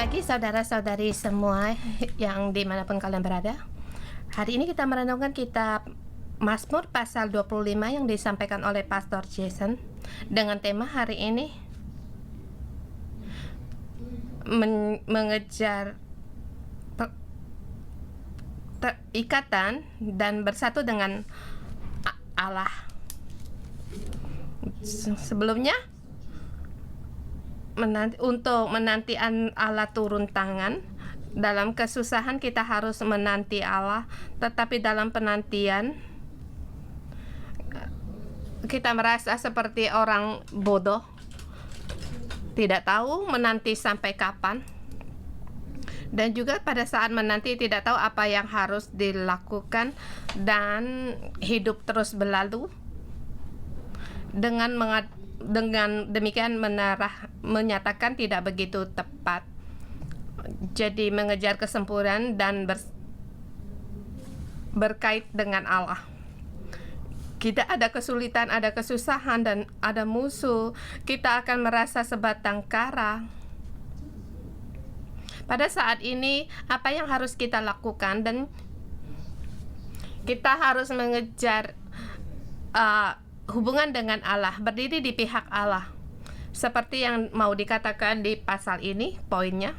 pagi saudara-saudari semua yang dimanapun kalian berada. Hari ini kita merenungkan kitab Mazmur pasal 25 yang disampaikan oleh Pastor Jason dengan tema hari ini mengejar ikatan dan bersatu dengan Allah. Sebelumnya untuk menanti Allah turun tangan. Dalam kesusahan kita harus menanti Allah, tetapi dalam penantian kita merasa seperti orang bodoh, tidak tahu menanti sampai kapan, dan juga pada saat menanti tidak tahu apa yang harus dilakukan, dan hidup terus berlalu. Dengan demikian menyatakan tidak begitu tepat. Jadi mengejar kesempurnaan dan berkait dengan Allah. Kita ada kesulitan, ada kesusahan, dan ada musuh. Kita akan merasa sebatang kara. Pada saat ini, apa yang harus kita lakukan? Dan kita harus mengejar hubungan dengan Allah, berdiri di pihak Allah. Seperti yang mau dikatakan di pasal ini, poinnya.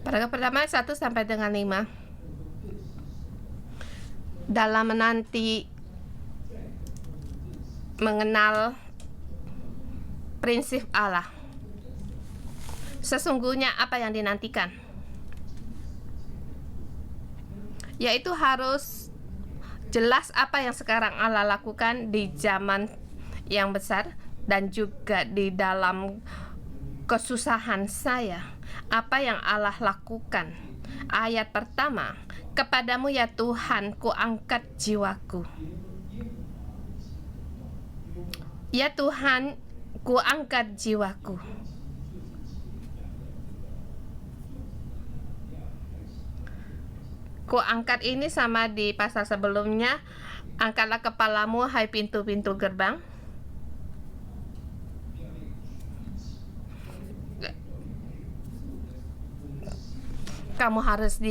Paragraf pertama 1 sampai dengan 5. Dalam menanti mengenal prinsip Allah. Sesungguhnya apa yang dinantikan? Yaitu harus jelas apa yang sekarang Allah lakukan di zaman yang besar dan juga di dalam kesusahan saya. Apa yang Allah lakukan? Ayat pertama, kepadamu ya Tuhan ku angkat jiwaku. Ya Tuhan ku angkat jiwaku. Ku angkat ini sama di pasal sebelumnya. Angkatlah kepalamu hai pintu-pintu gerbang. Kamu harus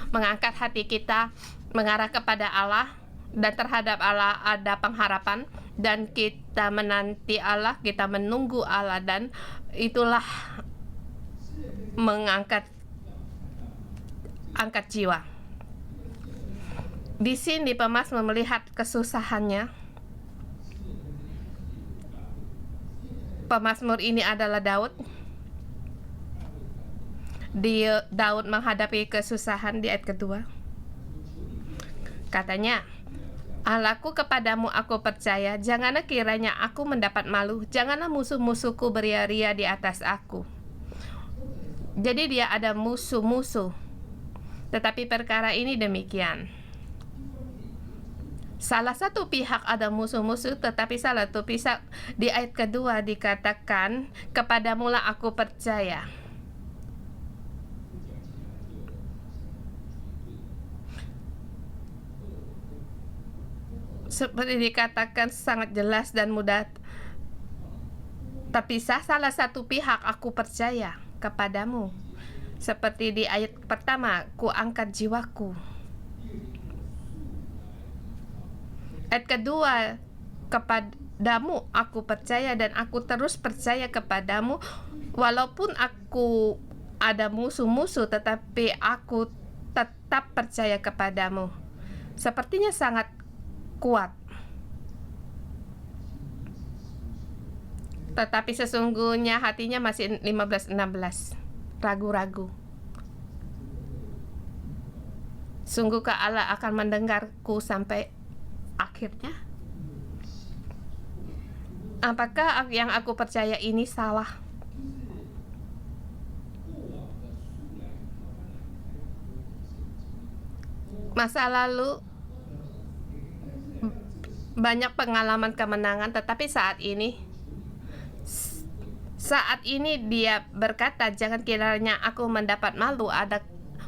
mengangkat hati kita mengarah kepada Allah, dan terhadap Allah ada pengharapan, dan kita menanti Allah, kita menunggu Allah, dan itulah angkat jiwa. Di sini pemazmur melihat kesusahannya. Pemazmur ini adalah Daud. Daud menghadapi kesusahan di ayat kedua. Katanya, Allahku kepadamu aku percaya, janganlah kiranya aku mendapat malu, janganlah musuh-musuhku beria-ria di atas aku. Jadi dia ada musuh-musuh. Tetapi perkara ini demikian. Salah satu pihak ada musuh-musuh, tetapi salah satu pihak di ayat kedua dikatakan, kepadamulah aku percaya. Seperti dikatakan sangat jelas dan mudah terpisah, salah satu pihak aku percaya kepadamu. Seperti di ayat pertama, ku angkat jiwaku. Ayat kedua, kepadamu aku percaya dan aku terus percaya kepadamu. Walaupun aku ada musuh-musuh, tetapi aku tetap percaya kepadamu. Sepertinya sangat kuat. Tetapi sesungguhnya hatinya masih 15-16. Ragu-ragu. Sungguhkah Allah akan mendengarku sampai akhirnya? Apakah yang aku percaya ini salah? Masa lalu banyak pengalaman kemenangan, tetapi saat ini dia berkata, jangan kiranya aku mendapat malu.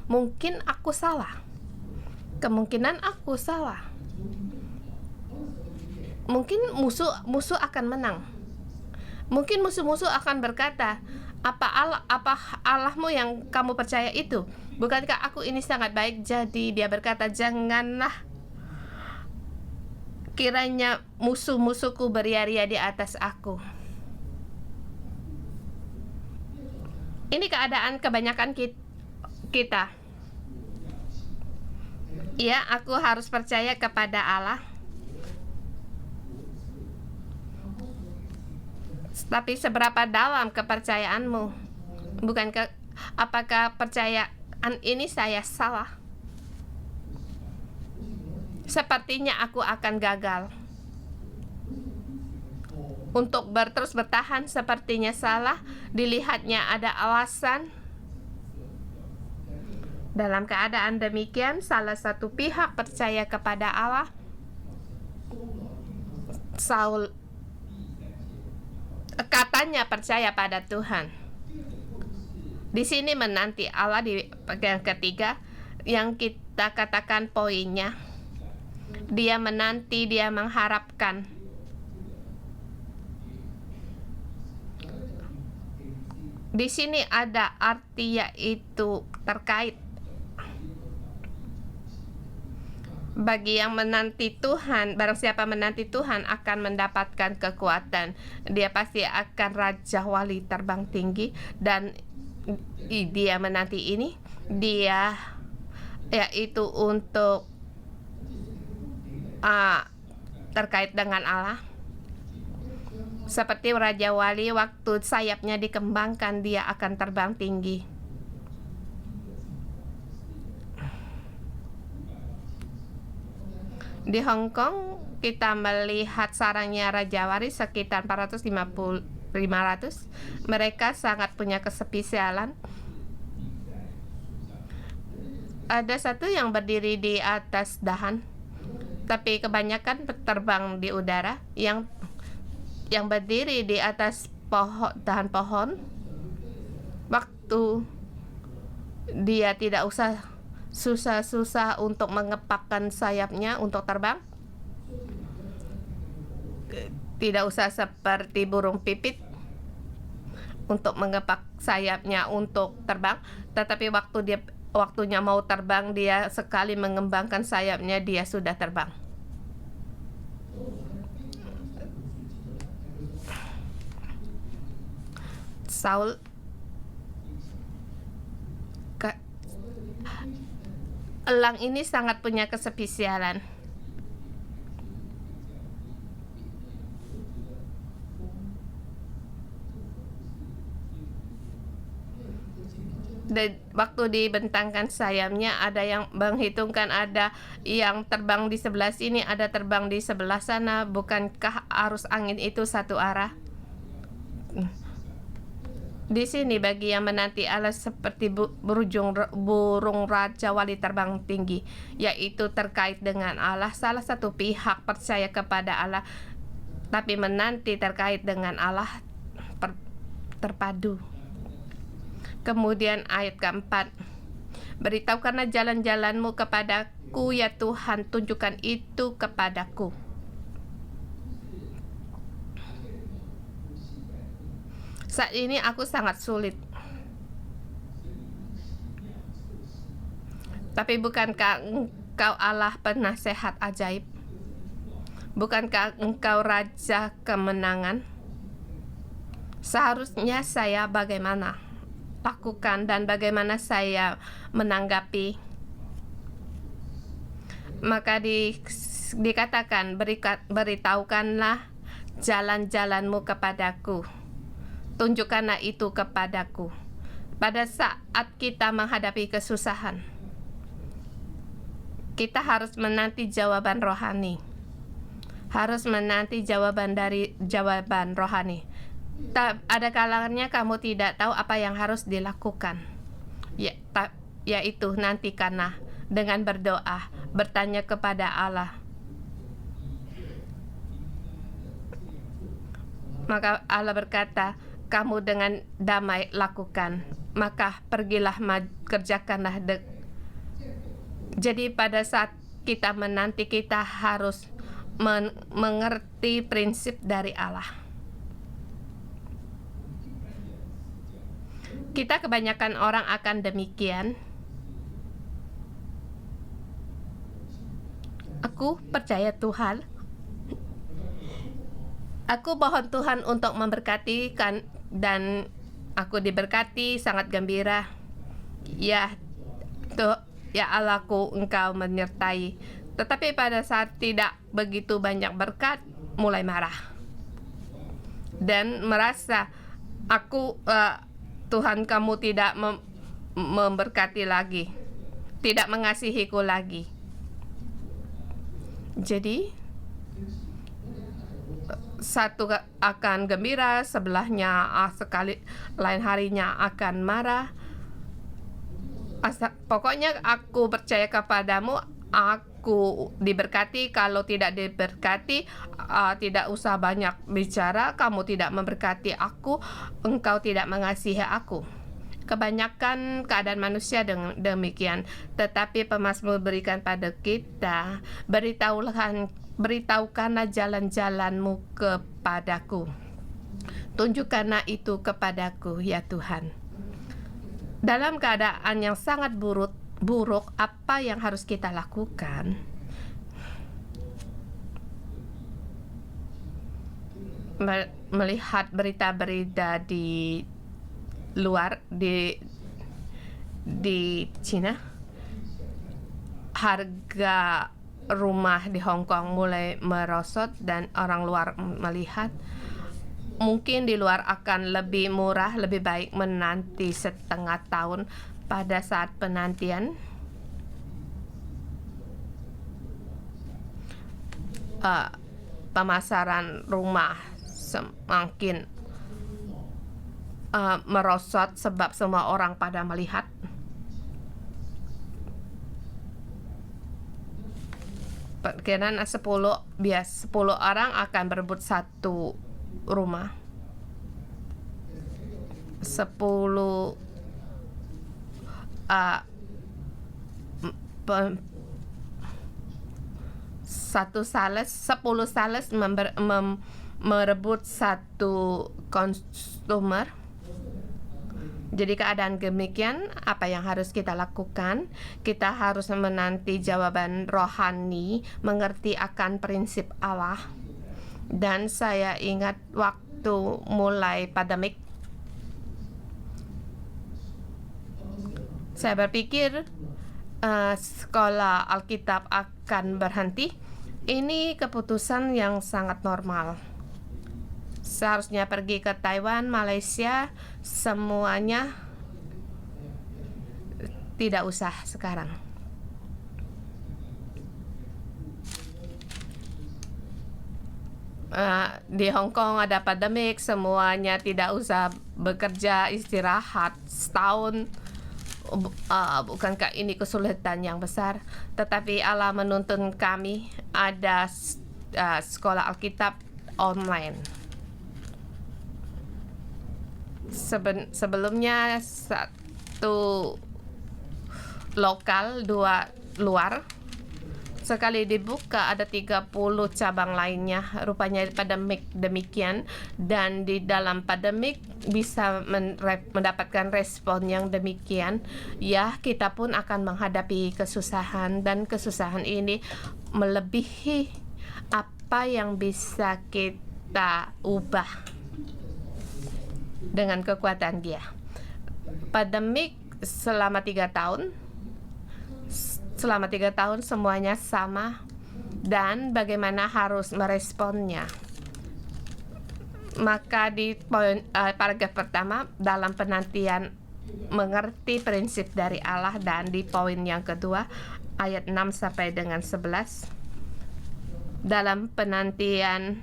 Mungkin aku salah. Kemungkinan aku salah. Mungkin musuh akan menang. Mungkin musuh-musuh akan berkata, apa Allahmu yang kamu percaya itu? Bukankah aku ini sangat baik? Jadi dia berkata, janganlah kiranya musuh-musuhku beria-ria di atas aku. Ini keadaan kebanyakan kita. Ya, aku harus percaya kepada Allah. Tapi seberapa dalam kepercayaanmu? Bukankah apakah percayaan ini saya salah? Sepertinya aku akan gagal. Untuk terus bertahan sepertinya salah. Dilihatnya ada alasan. Dalam keadaan demikian, salah satu pihak percaya kepada Allah. Saul katanya percaya pada Tuhan. Di sini menanti Allah di bagian ketiga yang kita katakan poinnya. Dia menanti, dia mengharapkan. Di sini ada arti yaitu terkait. Bagi yang menanti Tuhan, barang siapa menanti Tuhan akan mendapatkan kekuatan. Dia pasti akan raja wali terbang tinggi, dan dia menanti ini, dia yaitu untuk terkait dengan Allah. Seperti raja wali, waktu sayapnya dikembangkan, dia akan terbang tinggi. Di Hong Kong kita melihat sarangnya raja wali sekitar 450-500. Mereka sangat punya kespesialan. Ada satu yang berdiri di atas dahan, tapi kebanyakan terbang di udara. Yang berdiri di atas dahan pohon, waktu dia tidak usah susah-susah untuk mengepakkan sayapnya untuk terbang. Tidak usah seperti burung pipit untuk mengepak sayapnya untuk terbang, tetapi waktunya mau terbang, dia sekali mengembangkan sayapnya, dia sudah terbang. Saul elang ini sangat punya kespesialan. Dan waktu dibentangkan sayapnya, ada yang menghitungkan, ada yang terbang di sebelah sini, ada terbang di sebelah sana. Bukankah arus angin itu satu arah? Di sini bagi yang menanti Allah seperti burung raja wali terbang tinggi, yaitu terkait dengan Allah. Salah satu pihak percaya kepada Allah, tapi menanti terkait dengan Allah terpadu. Kemudian ayat keempat, beritahukanlah jalan-jalanmu kepadaku, ya Tuhan, tunjukkan itu kepadaku. Saat ini aku sangat sulit. Tapi bukankah Engkau Allah penasehat ajaib? Bukankah Engkau Raja kemenangan? Seharusnya saya bagaimana lakukan dan bagaimana saya menanggapi? Maka dikatakan, beritahukanlah jalan-jalanmu kepadaku, tunjukkanlah itu kepadaku. Pada saat kita menghadapi kesusahan, kita harus menanti jawaban rohani. Harus menanti jawaban dari jawaban rohani. Ada kalanya kamu tidak tahu apa yang harus dilakukan. Yaitu nantikanlah dengan berdoa, bertanya kepada Allah. Maka Allah berkata, kamu dengan damai lakukan, maka pergilah kerjakanlah. Jadi pada saat kita menanti, kita harus mengerti prinsip dari Allah. Kita kebanyakan orang akan demikian. Aku percaya Tuhan. Aku mohon Tuhan untuk memberkati dan aku diberkati, sangat gembira. Ya, ya Allahku, Engkau menyertai. Tetapi pada saat tidak begitu banyak berkat, mulai marah dan merasa Tuhan, kamu tidak memberkati lagi, tidak mengasihiku lagi. Jadi satu akan gembira, sebelahnya sekali lain harinya akan marah. Pokoknya aku percaya kepadamu, aku diberkati. Kalau tidak diberkati, tidak usah banyak bicara. Kamu tidak memberkati aku, engkau tidak mengasihi aku. Kebanyakan keadaan manusia demikian. Tetapi pemazmur berikan pada kita, beritahukanlah jalan-jalanmu kepadaku. Tunjukkanlah itu kepadaku, ya Tuhan. Dalam keadaan yang sangat buruk, apa yang harus kita lakukan? Melihat berita-berita di luar, di Cina, harga rumah di Hong Kong mulai merosot dan orang luar melihat mungkin di luar akan lebih murah, lebih baik menanti setengah tahun. Pada saat penantian, pemasaran rumah semakin merosot sebab semua orang pada melihat. Perkiraan 10 orang akan berebut satu rumah. 10 sales merebut satu konsumer. Jadi keadaan demikian, apa yang harus kita lakukan? Kita harus menanti jawaban rohani, mengerti akan prinsip Allah. Dan saya ingat waktu mulai pandemik, saya berpikir sekolah Alkitab akan berhenti. Ini keputusan yang sangat normal. Seharusnya pergi ke Taiwan, Malaysia, semuanya tidak usah sekarang. Di Hong Kong ada pandemik, semuanya tidak usah bekerja, istirahat setahun. Bukankah ini kesulitan yang besar? Tetapi Allah menuntun kami ada sekolah Alkitab online. Sebelumnya satu lokal, 2 luar. Sekali dibuka ada 30 cabang lainnya. Rupanya pandemik demikian, dan di dalam pandemik bisa mendapatkan respon yang demikian. Ya, kita pun akan menghadapi kesusahan, dan kesusahan ini melebihi apa yang bisa kita ubah dengan kekuatan Dia. Pandemik selama 3 tahun. Selama 3 tahun semuanya sama, dan bagaimana harus meresponnya. Maka di paragraf pertama, dalam penantian mengerti prinsip dari Allah, dan di poin yang kedua ayat 6 sampai dengan 11, dalam penantian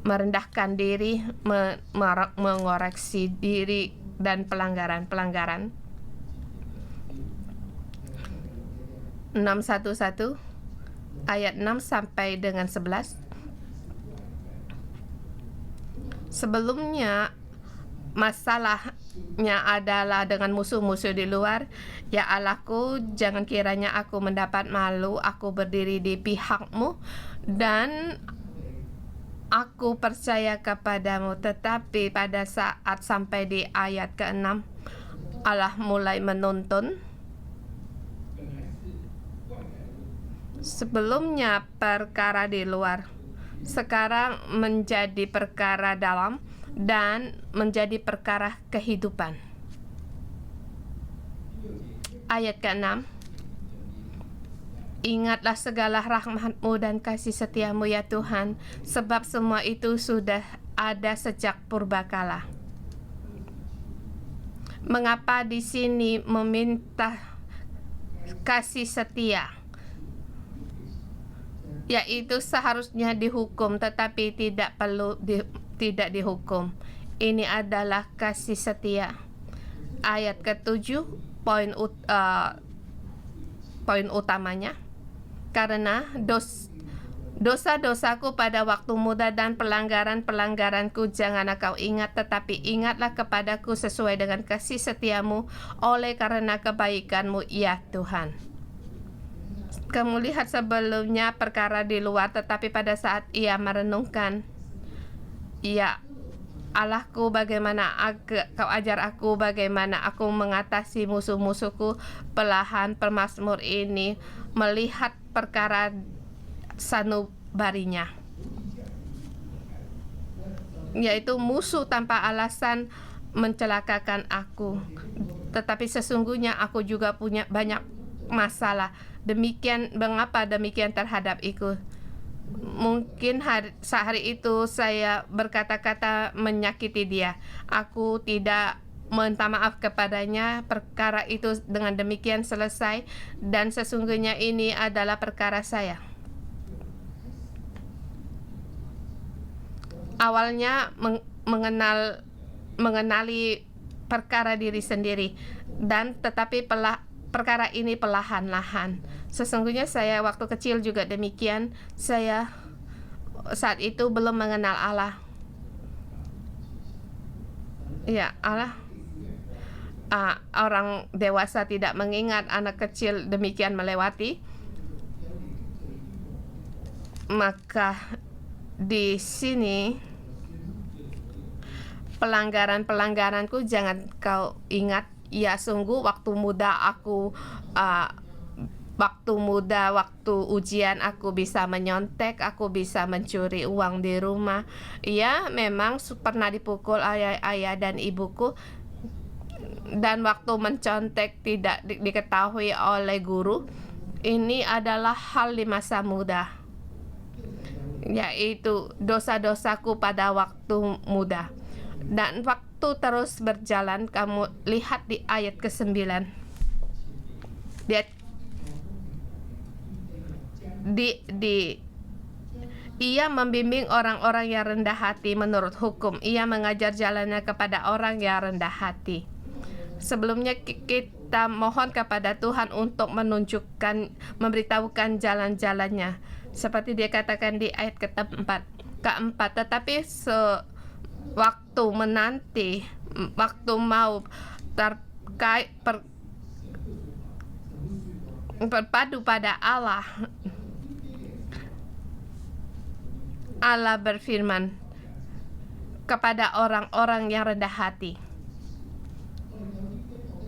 merendahkan diri, mengoreksi diri dan pelanggaran-pelanggaran. 611 ayat 6 sampai dengan 11. Sebelumnya masalahnya adalah dengan musuh-musuh di luar. Ya Allahku, jangan kiranya aku mendapat malu, aku berdiri di pihakmu dan aku percaya kepadamu. Tetapi pada saat sampai di ayat ke-6, Allah mulai menuntun. Sebelumnya perkara di luar, sekarang menjadi perkara dalam dan menjadi perkara kehidupan. Ayat ke-6, ingatlah segala rahmat-Mu dan kasih setia-Mu ya Tuhan, sebab semua itu sudah ada sejak purbakala. Mengapa di sini meminta kasih setia? Yaitu seharusnya dihukum tetapi tidak perlu tidak dihukum. Ini adalah kasih setia. Ayat ke-7 poin utamanya, karena dosa-dosaku pada waktu muda dan pelanggaran-pelanggaranku jangan kau ingat, tetapi ingatlah kepadaku sesuai dengan kasih setiamu oleh karena kebaikanmu ya Tuhan. Kamu lihat sebelumnya perkara di luar, tetapi pada saat ia merenungkan, ya Allahku, bagaimana kau ajar aku bagaimana aku mengatasi musuh-musuhku. Perlahan pemazmur ini melihat perkara sanubarinya, yaitu musuh tanpa alasan mencelakakan aku, tetapi sesungguhnya aku juga punya banyak masalah. Mengapa demikian terhadap aku? Mungkin sehari itu saya berkata-kata menyakiti dia. Aku tidak minta maaf kepadanya. Perkara itu dengan demikian selesai, dan sesungguhnya ini adalah perkara saya. Awalnya mengenali perkara diri sendiri, dan tetapi perkara ini perlahan-lahan. Sesungguhnya saya waktu kecil juga demikian. Saya saat itu belum mengenal Allah. Ya Allah, orang dewasa tidak mengingat, anak kecil demikian melewati. Maka di sini pelanggaran-pelanggaranku jangan kau ingat. Ya sungguh waktu muda aku, waktu ujian aku bisa menyontek, aku bisa mencuri uang di rumah. Ya memang pernah dipukul ayah dan ibuku, dan waktu mencontek tidak diketahui oleh guru. Ini adalah hal di masa muda, yaitu dosa-dosaku pada waktu muda. Dan waktu terus berjalan, kamu lihat di ayat ke-9. Ia membimbing orang-orang yang rendah hati menurut hukum. Ia mengajar jalannya kepada orang yang rendah hati. Sebelumnya kita mohon kepada Tuhan untuk memberitahukan jalan-jalannya, seperti dia katakan di ayat keempat. Tetapi waktu menanti, waktu mau terkait berpadu pada Allah, Allah berfirman kepada orang-orang yang rendah hati.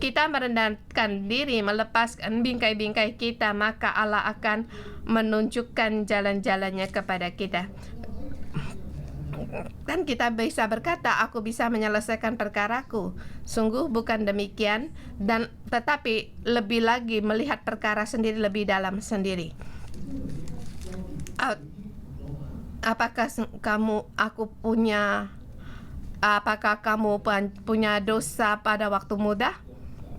Kita merendahkan diri, melepaskan bingkai-bingkai kita, maka Allah akan menunjukkan jalan-jalannya kepada kita. Dan kita bisa berkata, aku bisa menyelesaikan perkaraku. Sungguh bukan demikian, dan tetapi lebih lagi melihat perkara sendiri lebih dalam sendiri. Apakah kamu punya dosa pada waktu muda?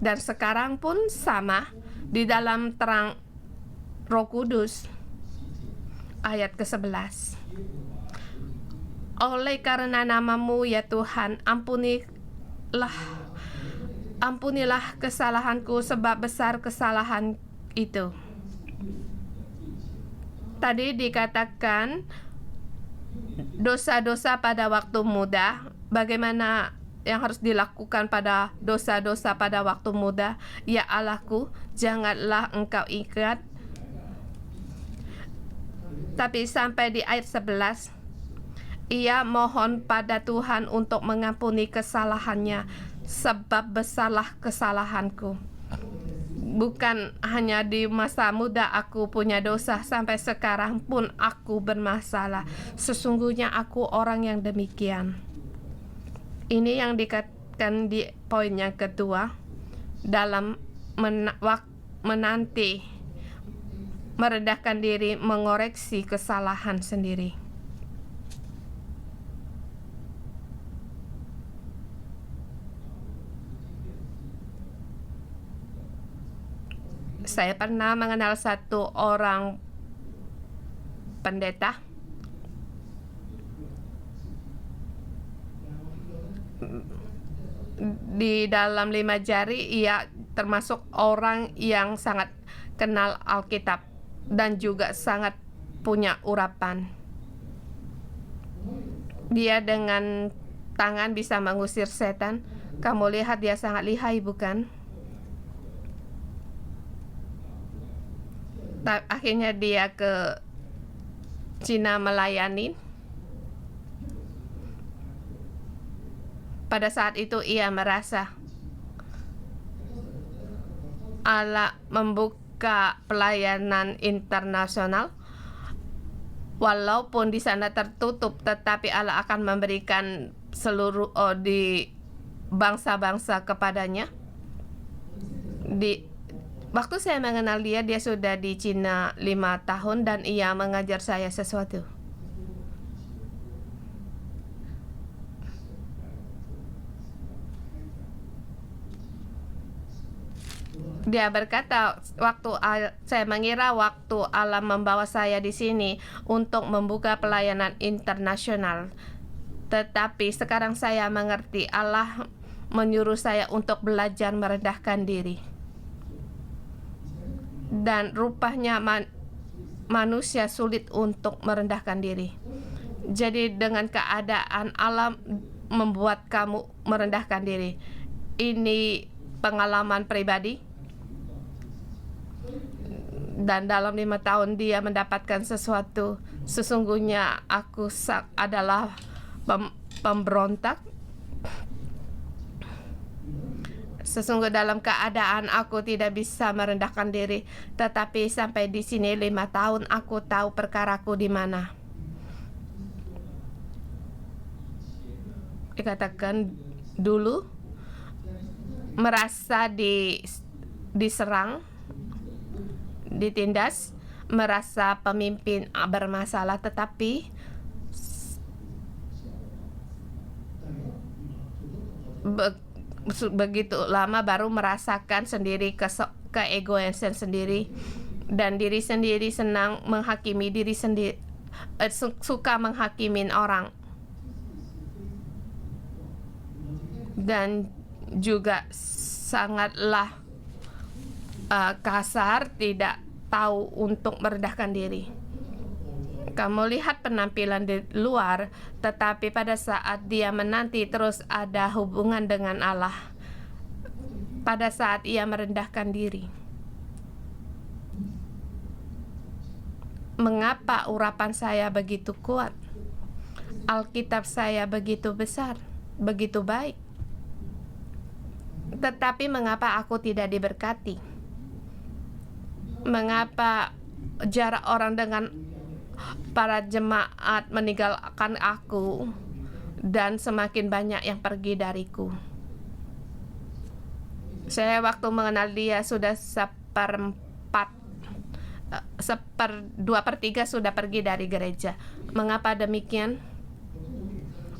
Dan sekarang pun sama di dalam terang Roh Kudus. Ayat ke-11. Oleh karena namamu ya Tuhan, ampunilah kesalahanku, sebab besar kesalahan itu. Tadi dikatakan dosa-dosa pada waktu muda. Bagaimana yang harus dilakukan pada dosa-dosa pada waktu muda. Ya Allahku, janganlah Engkau ingat. Tapi sampai di ayat 11, ia mohon pada Tuhan untuk mengampuni kesalahannya, sebab besarlah kesalahanku. Bukan hanya di masa muda aku punya dosa, sampai sekarang pun aku bermasalah. Sesungguhnya aku orang yang demikian. Ini yang dikatakan di poin yang kedua dalam menanti, merendahkan diri, mengoreksi kesalahan sendiri. Saya pernah mengenal satu orang pendeta. Di dalam 5 jari, ia termasuk orang yang sangat kenal Alkitab dan juga sangat punya urapan. Dia dengan tangan bisa mengusir setan. Kamu lihat dia sangat lihai, bukan? Akhirnya dia ke Cina melayani. Pada saat itu ia merasa Allah membuka pelayanan internasional. Walaupun di sana tertutup, tetapi Allah akan memberikan seluruh di bangsa-bangsa kepadanya. Waktu saya mengenal dia sudah di Cina 5 tahun dan ia mengajar saya sesuatu. Dia berkata, saya mengira waktu Allah membawa saya di sini untuk membuka pelayanan internasional. Tetapi sekarang saya mengerti Allah menyuruh saya untuk belajar merendahkan diri. Dan rupanya manusia sulit untuk merendahkan diri. Jadi dengan keadaan Allah membuat kamu merendahkan diri. Ini pengalaman pribadi. Dan dalam 5 tahun dia mendapatkan sesuatu. Sesungguhnya aku adalah pemberontak. Sesungguhnya dalam keadaan aku tidak bisa merendahkan diri, tetapi sampai di sini 5 tahun aku tahu perkaraku di mana. Dikatakan dulu merasa diserang, ditindas, merasa pemimpin bermasalah, tetapi begitu lama baru merasakan sendiri keegoisan sendiri, dan diri sendiri senang menghakimi diri sendiri, suka menghakimin orang, dan juga sangatlah kasar, tidak tahu untuk merendahkan diri. Kamu lihat penampilan di luar, tetapi pada saat dia menanti terus ada hubungan dengan Allah. Pada saat ia merendahkan diri. Mengapa urapan saya begitu kuat? Alkitab saya begitu besar, begitu baik. Tetapi mengapa aku tidak diberkati? Mengapa jarak orang dengan para jemaat meninggalkan aku dan semakin banyak yang pergi dariku? Saya waktu mengenal dia sudah 2/3 sudah pergi dari gereja. Mengapa demikian?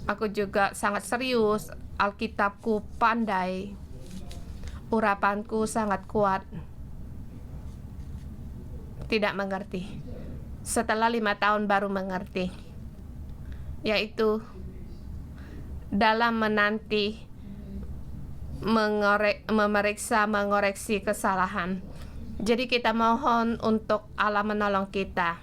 Aku juga sangat serius, Alkitabku pandai, urapanku sangat kuat. Tidak mengerti. Setelah 5 tahun baru mengerti, yaitu dalam menanti, memeriksa, mengoreksi kesalahan. Jadi kita mohon untuk Allah menolong kita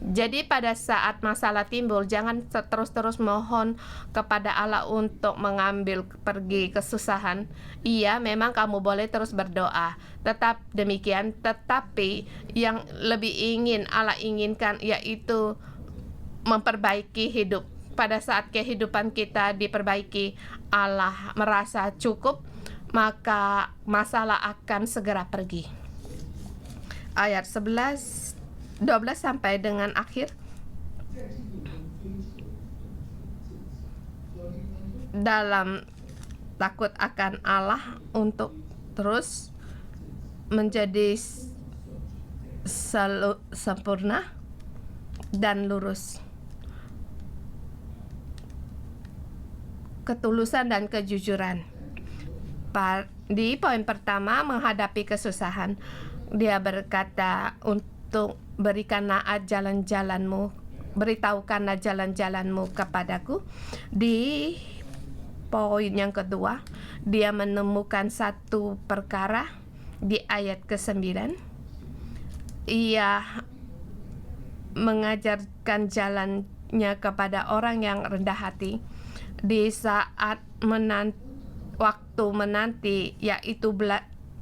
Jadi pada saat masalah timbul, jangan terus-terus mohon kepada Allah untuk mengambil pergi kesusahan. Iya, memang kamu boleh terus berdoa. Tetap demikian, tetapi yang lebih ingin Allah inginkan yaitu memperbaiki hidup. Pada saat kehidupan kita diperbaiki, Allah merasa cukup, maka masalah akan segera pergi. Ayat 11 12 sampai dengan akhir. Dalam takut akan Allah untuk terus menjadi sempurna dan lurus. Ketulusan dan kejujuran. Di poin pertama, menghadapi kesusahan, dia berkata untuk berikanlah jalan-jalanmu, beritahukanlah jalan-jalanmu kepadaku. Di poin yang kedua, dia menemukan satu perkara di ayat ke-9. Ia mengajarkan jalannya kepada orang yang rendah hati di saat waktu menanti, yaitu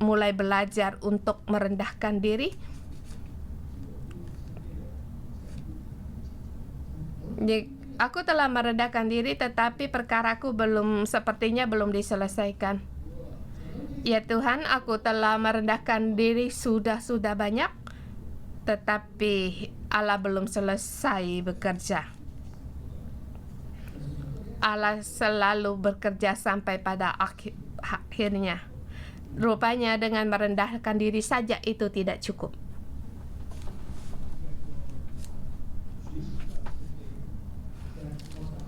mulai belajar untuk merendahkan diri. Aku telah merendahkan diri, tetapi perkaraku sepertinya belum diselesaikan. Ya Tuhan, aku telah merendahkan diri sudah banyak, tetapi Allah belum selesai bekerja. Allah selalu bekerja sampai pada akhirnya. Rupanya dengan merendahkan diri saja itu tidak cukup.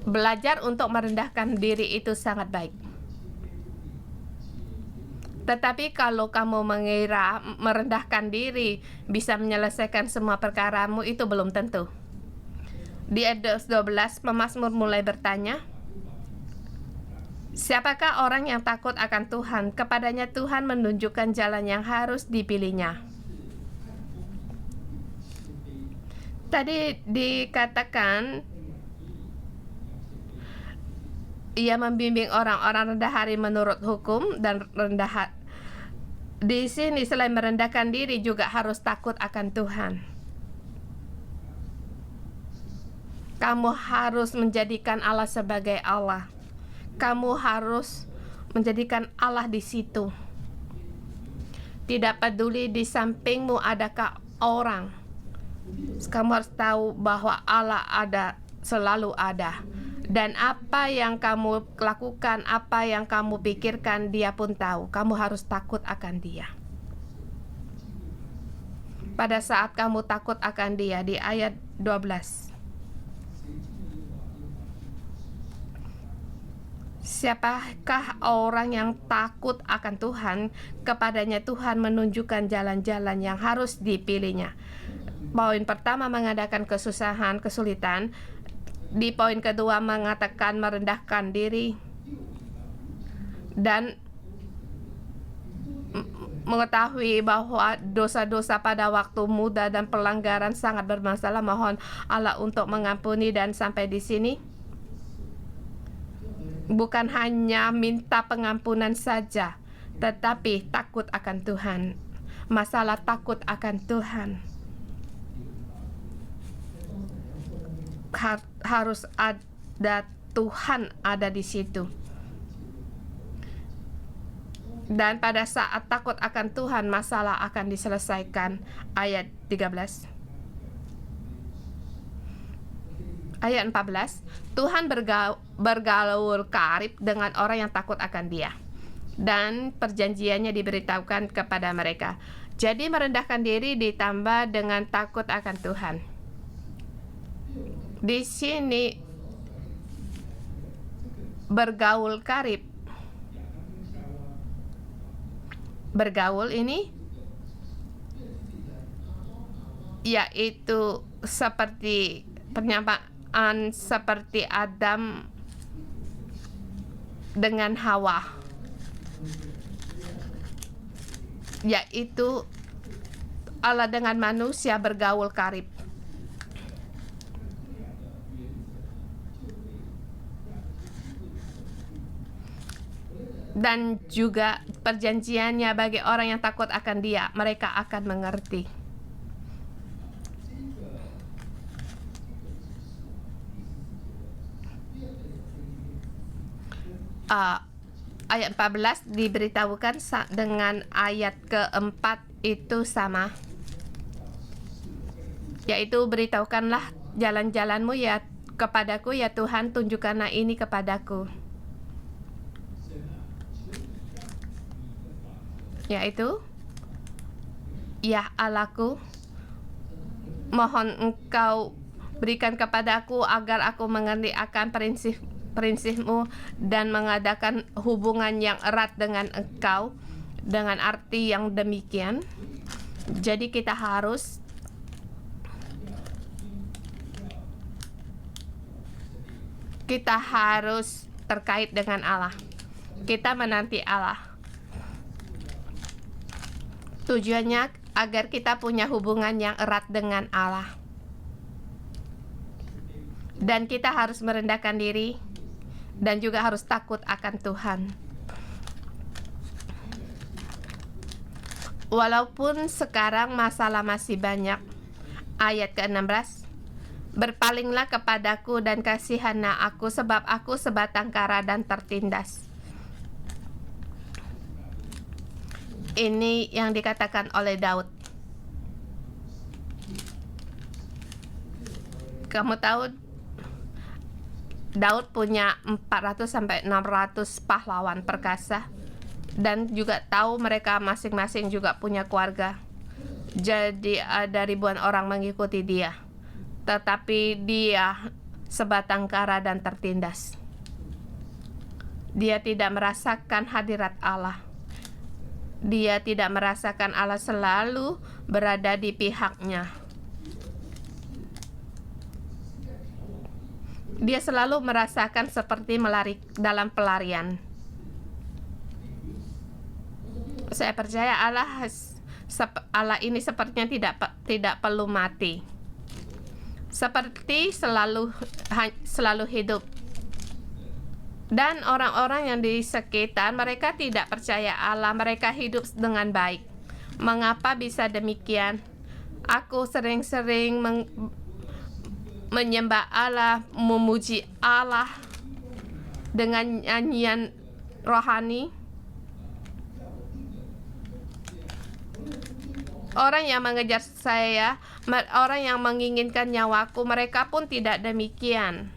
Belajar untuk merendahkan diri itu sangat baik. Tetapi kalau kamu mengira merendahkan diri bisa menyelesaikan semua perkaramu, itu belum tentu. Di ayat 12, pemazmur mulai bertanya, siapakah orang yang takut akan Tuhan? Kepadanya Tuhan menunjukkan jalan yang harus dipilihnya. Tadi dikatakan ia membimbing orang-orang rendah hati menurut hukum dan rendah hati. Di sini selain merendahkan diri juga harus takut akan Tuhan. Kamu harus menjadikan Allah sebagai Allah. Kamu harus menjadikan Allah di situ. Tidak peduli di sampingmu adakah orang. Kamu harus tahu bahwa Allah selalu ada. Dan apa yang kamu lakukan, apa yang kamu pikirkan, Dia pun tahu. Kamu harus takut akan Dia. Pada saat kamu takut akan Dia, di ayat 12. Siapakah orang yang takut akan Tuhan? Kepadanya Tuhan menunjukkan jalan-jalan yang harus dipilihnya. Poin pertama mengadakan kesulitan. Di poin kedua mengatakan merendahkan diri dan mengetahui bahwa dosa-dosa pada waktu muda dan pelanggaran sangat bermasalah. Mohon Allah untuk mengampuni. Dan sampai di sini bukan hanya minta pengampunan saja, tetapi takut akan Tuhan. Masalah takut akan Tuhan harus ada, Tuhan ada di situ. Dan pada saat takut akan Tuhan, masalah akan diselesaikan. Ayat 13. Ayat 14. Tuhan bergaul karib dengan orang yang takut akan Dia, dan perjanjiannya diberitahukan kepada mereka. Jadi merendahkan diri ditambah dengan takut akan Tuhan. Di sini bergaul karib. Bergaul ini yaitu seperti penyamaan seperti Adam dengan Hawa, yaitu Allah dengan manusia bergaul karib. dan juga perjanjiannya bagi orang yang takut akan Dia, mereka akan mengerti. Ayat 14 diberitahukan dengan ayat keempat itu sama, yaitu beritahukanlah jalan-jalanmu ya kepadaku, ya Tuhan, tunjukkanlah ini kepadaku. Yaitu, ya Allahku, mohon Engkau berikan kepadaku agar aku mengerti akan prinsip-mu dan mengadakan hubungan yang erat dengan Engkau dengan arti yang demikian. Jadi kita harus terkait dengan Allah. Kita menanti Allah. Tujuannya agar kita punya hubungan yang erat dengan Allah. Dan kita harus merendahkan diri dan juga harus takut akan Tuhan. Walaupun sekarang masalah masih banyak. Ayat ke-16, berpalinglah kepadaku dan kasihanlah aku, sebab aku sebatang kara dan tertindas. Ini yang dikatakan oleh Daud. Kamu tahu Daud punya 400 sampai 600 pahlawan perkasa, dan juga tahu mereka masing-masing juga punya keluarga. Jadi ada ribuan orang mengikuti dia, tetapi dia sebatang kara dan tertindas. Dia tidak merasakan hadirat Allah. Dia tidak merasakan Allah selalu berada di pihaknya. Dia selalu merasakan seperti melari dalam pelarian. Saya percaya Allah ini sepertinya tidak perlu mati. Seperti selalu hidup. Dan orang-orang yang di sekitar mereka tidak percaya Allah, mereka hidup dengan baik. Mengapa bisa demikian? Aku sering-sering menyembah Allah, memuji Allah dengan nyanyian rohani. Orang yang mengejar saya, orang yang menginginkan nyawaku, mereka pun tidak demikian.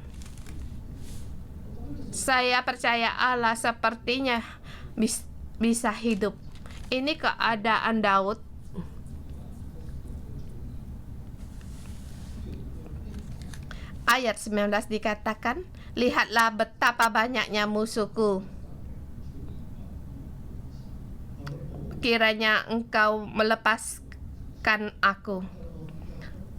Saya percaya Allah sepertinya bisa hidup. Ini keadaan Daud. Ayat 19 dikatakan, lihatlah betapa banyaknya musuhku. Kiranya engkau melepaskan aku.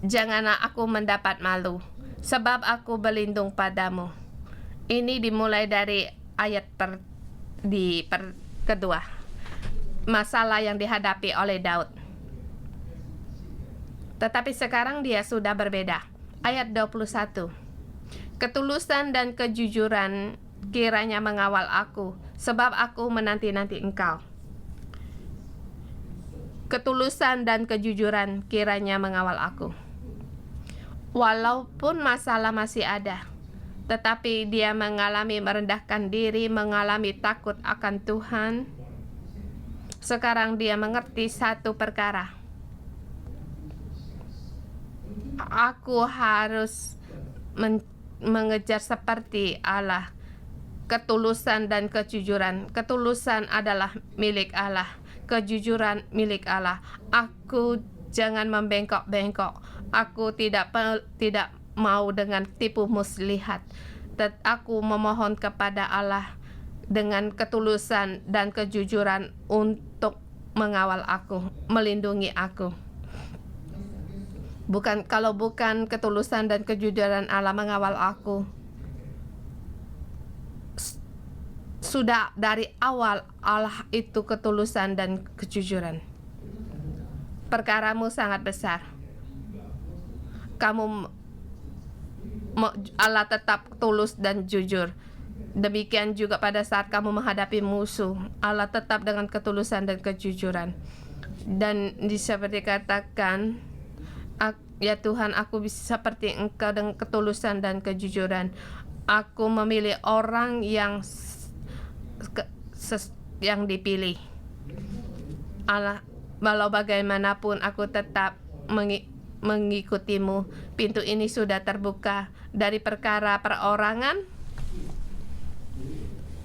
Janganlah aku mendapat malu, sebab aku berlindung padamu. Ini dimulai dari ayat kedua. Masalah yang dihadapi oleh Daud. Tetapi sekarang dia sudah berbeda. Ayat 21. Ketulusan dan kejujuran kiranya mengawal aku, sebab aku menanti-nanti engkau. Ketulusan dan kejujuran kiranya mengawal aku. Walaupun masalah masih ada, tetapi dia mengalami merendahkan diri, mengalami takut akan Tuhan. Sekarang dia mengerti satu perkara. Aku harus mengejar seperti Allah. Ketulusan dan kejujuran. Ketulusan adalah milik Allah. Kejujuran milik Allah. Aku jangan membengkok-bengkok. Aku tidak mau dengan tipu muslihat. Aku memohon kepada Allah dengan ketulusan dan kejujuran untuk mengawal aku, melindungi aku. Kalau bukan ketulusan dan kejujuran Allah mengawal aku, sudah dari awal Allah itu ketulusan dan kejujuran. Perkaramu sangat besar. Allah tetap tulus dan jujur. Demikian juga pada saat kamu menghadapi musuh, Allah tetap dengan ketulusan dan kejujuran. Dan seperti katakan, ya Tuhan, aku bisa seperti Engkau dengan ketulusan dan kejujuran. Aku memilih orang yang dipilih. Allah, walau bagaimanapun aku tetap mengikutimu. Pintu ini sudah terbuka dari perkara perorangan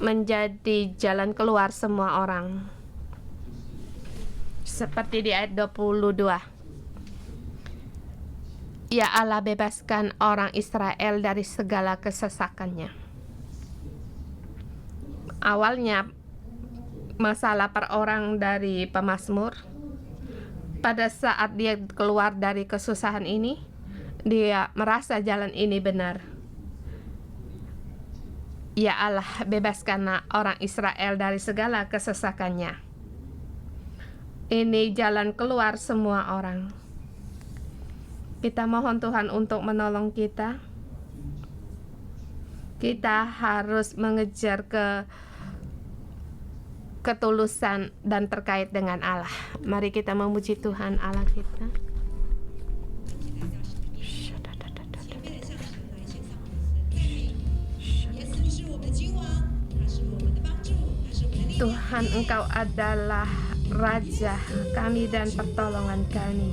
menjadi jalan keluar semua orang. Seperti di ayat 22. Ya Allah, bebaskan orang Israel dari segala kesesakannya. Awalnya masalah perorang dari pemazmur, pada saat dia keluar dari kesusahan ini, dia merasa jalan ini benar. Ya Allah, bebaskanlah orang Israel dari segala kesesakannya. Ini jalan keluar semua orang. Kita mohon Tuhan untuk menolong kita. Kita harus mengejar ketulusan dan terkait dengan Allah. Mari kita memuji Tuhan Allah kita. Tuhan, Engkau adalah Raja kami dan pertolongan kami.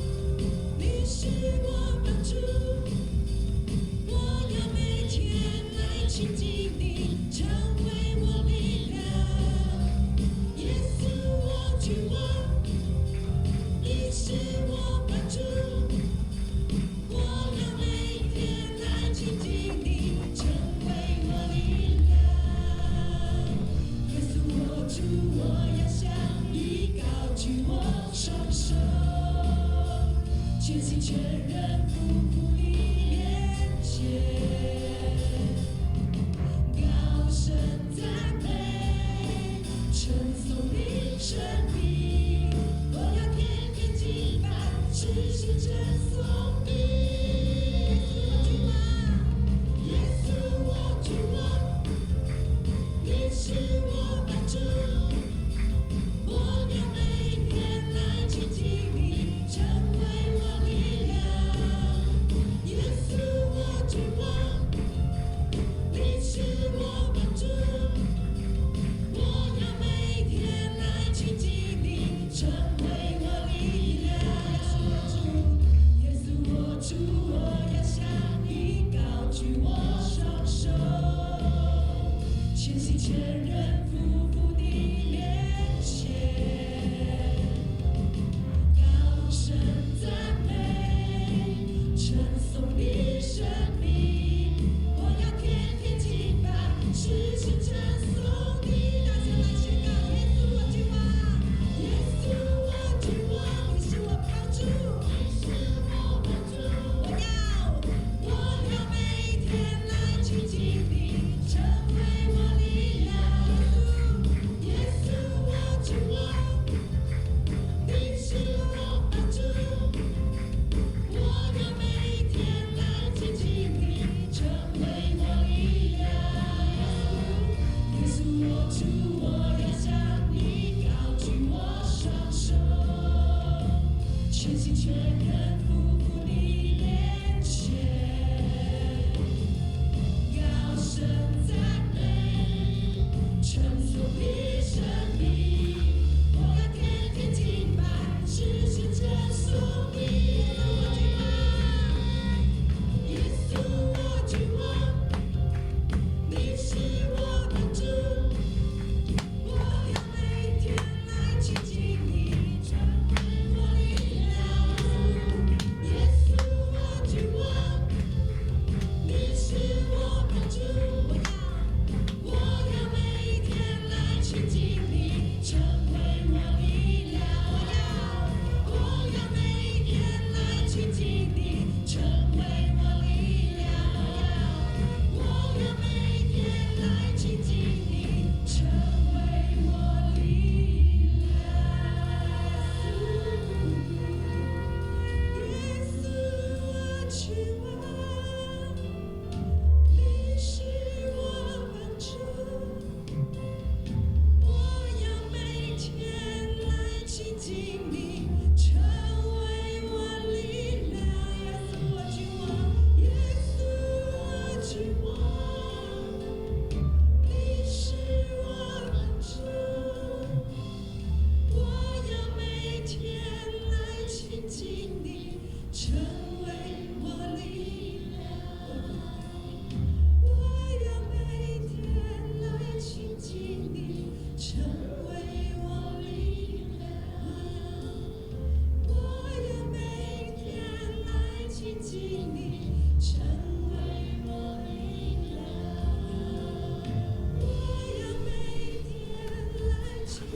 全心全人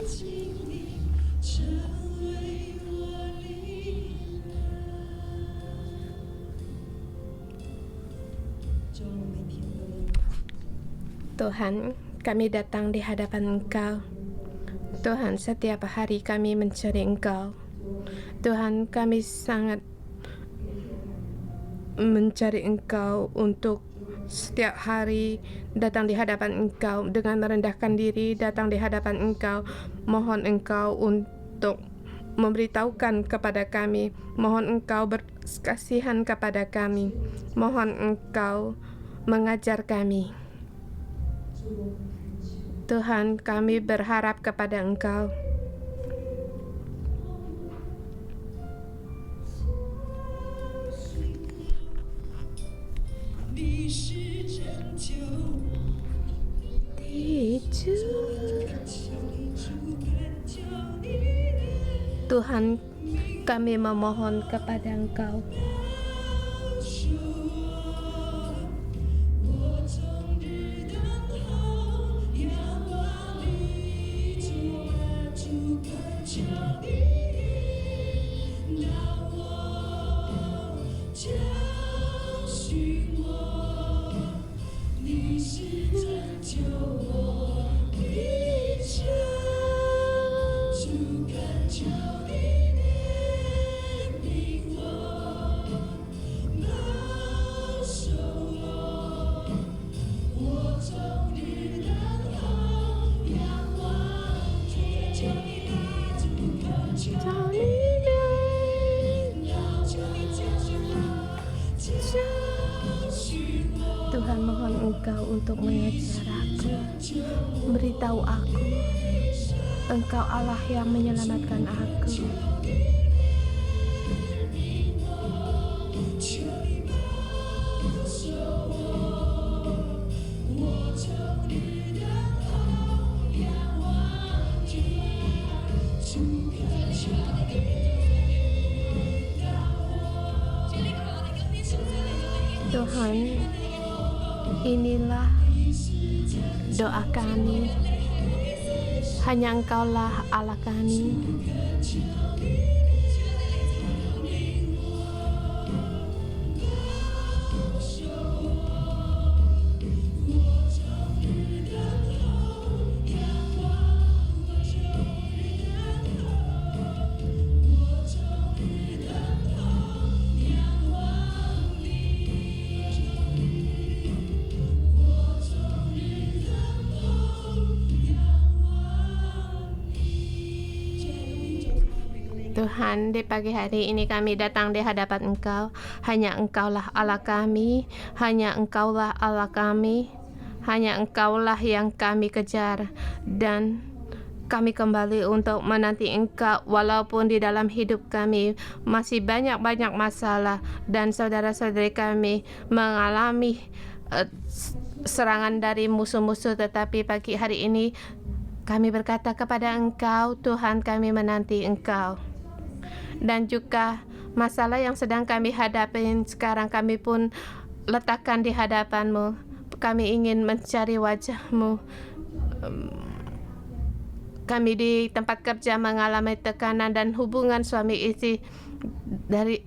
Tuhan, kami datang di hadapan Engkau. Tuhan, setiap hari kami mencari Engkau. Tuhan, kami sangat mencari Engkau untuk setiap hari datang di hadapan Engkau dengan merendahkan diri, datang di hadapan Engkau. Mohon Engkau untuk memberitahukan kepada kami. Mohon Engkau berkasihan kepada kami. Mohon Engkau mengajar kami. Tuhan, kami berharap kepada Engkau. Tuhan, kami memohon kepada Engkau. Tuhan, mohon Engkau untuk mengajar aku, beritahu aku, Engkau Allah yang menyelamatkan aku. Tuhan, inilah doa kami. Hanya Engkaulah Allah kami. Tuhan, di pagi hari ini kami datang di hadapan Engkau. Hanya Engkaulah Allah kami, hanya Engkaulah Allah kami, hanya Engkaulah yang kami kejar. Dan kami kembali untuk menanti Engkau walaupun di dalam hidup kami masih banyak-banyak masalah dan saudara-saudari kami mengalami serangan dari musuh-musuh. Tetapi pagi hari ini kami berkata kepada Engkau, Tuhan, kami menanti Engkau. Dan juga masalah yang sedang kami hadapi sekarang kami pun letakkan di hadapan-Mu. Kami ingin mencari wajah-Mu. Kami di tempat kerja mengalami tekanan dan hubungan suami istri dari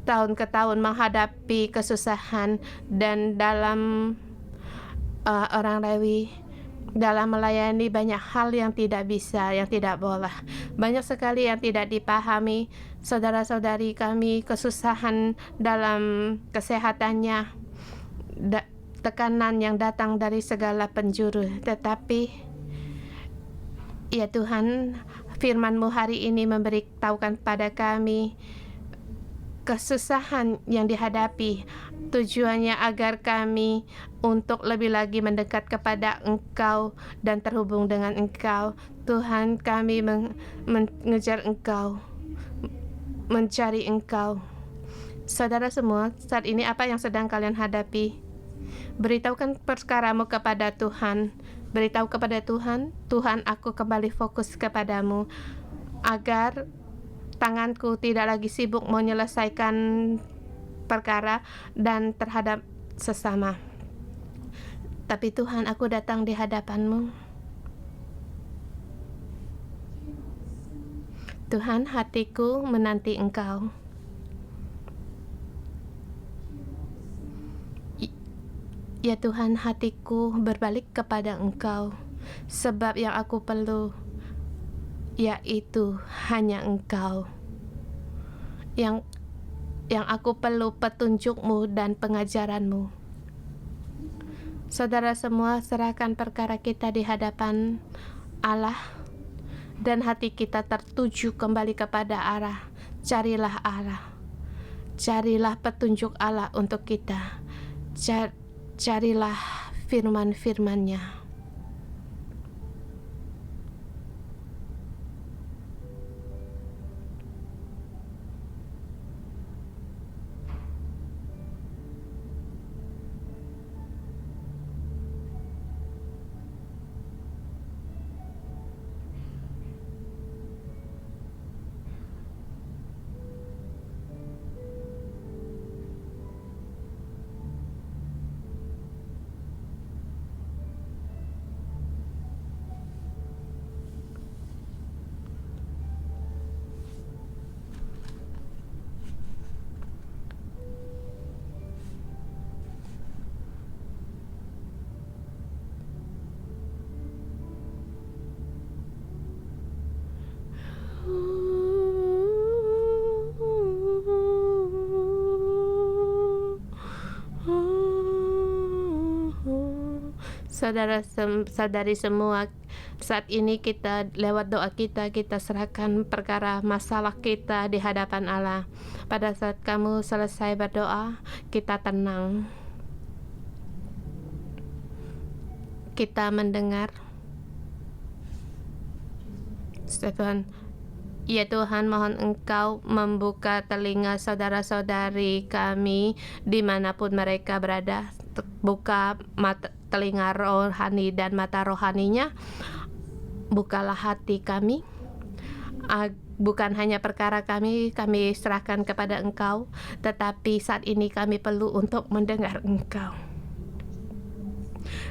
tahun ke tahun menghadapi kesusahan. Dan dalam orang Lewi, dalam melayani banyak hal yang tidak bisa, yang tidak boleh. Banyak sekali yang tidak dipahami. Saudara-saudari kami kesusahan dalam kesehatannya, tekanan yang datang dari segala penjuru. Tetapi ya Tuhan, firman-Mu hari ini memberitahukan pada kami kesusahan yang dihadapi, tujuannya agar kami untuk lebih lagi mendekat kepada Engkau dan terhubung dengan Engkau. Tuhan, kami mengejar Engkau, mencari Engkau. Saudara semua, saat ini apa yang sedang kalian hadapi? Beritahukan perkara-Mu kepada Tuhan. Beritahu kepada Tuhan, Tuhan, aku kembali fokus kepadamu, agar tanganku tidak lagi sibuk menyelesaikan perkara dan terhadap sesama. Tapi Tuhan, aku datang di hadapan-Mu. Tuhan, hatiku menanti Engkau. Ya Tuhan, hatiku berbalik kepada Engkau, sebab yang aku perlu yaitu hanya Engkau. Yang aku perlu petunjuk-Mu dan pengajaran-Mu. Saudara semua, serahkan perkara kita di hadapan Allah dan hati kita tertuju kembali kepada arah. Carilah Allah. Carilah petunjuk Allah untuk kita. Carilah firman-firman-Nya. Saudara-saudari semua, saat ini kita lewat doa kita serahkan perkara masalah kita di hadapan Allah. Pada saat kamu selesai berdoa, kita tenang. Kita mendengar. Tuhan, ya Tuhan, mohon Engkau membuka telinga saudara-saudari kami dimanapun mereka berada. Buka telinga rohani dan mata rohaninya. Bukalah hati kami. Bukan hanya perkara kami serahkan kepada Engkau, tetapi saat ini kami perlu untuk mendengar Engkau.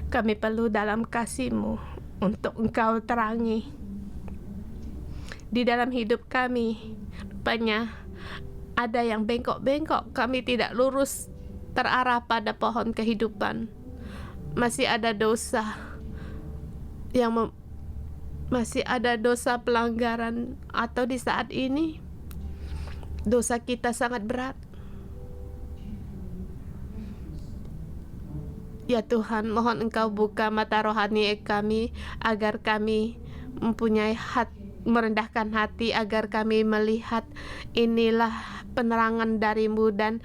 Kami perlu dalam kasih-Mu untuk Engkau terangi di dalam hidup kami. Rupanya ada yang bengkok-bengkok, kami tidak lurus terarah pada pohon kehidupan. Masih ada dosa masih ada dosa pelanggaran, atau di saat ini dosa kita sangat berat. Ya Tuhan, mohon Engkau buka mata rohani kami agar kami mempunyai merendahkan hati, agar kami melihat inilah penerangan dari-Mu dan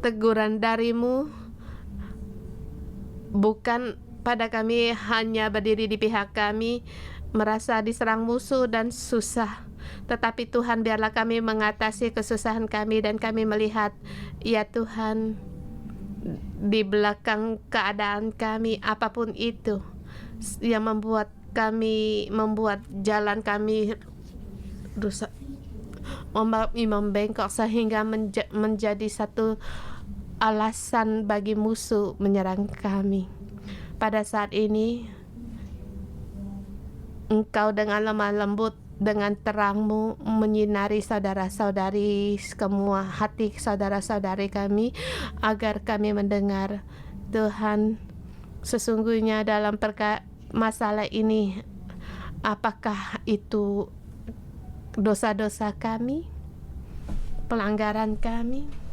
teguran dari-Mu. Bukan pada kami hanya berdiri di pihak kami, merasa diserang musuh dan susah, tetapi Tuhan, biarlah kami mengatasi kesusahan kami dan kami melihat, ya Tuhan, di belakang keadaan kami, apapun itu yang membuat jalan kami rusak, membengkok sehingga menjadi satu alasan bagi musuh menyerang kami. Pada saat ini Engkau dengan lemah lembut, dengan terang-Mu menyinari saudara-saudari semua, hati saudara-saudari kami, agar kami mendengar. Tuhan, sesungguhnya dalam masalah ini, apakah itu dosa-dosa kami, pelanggaran kami?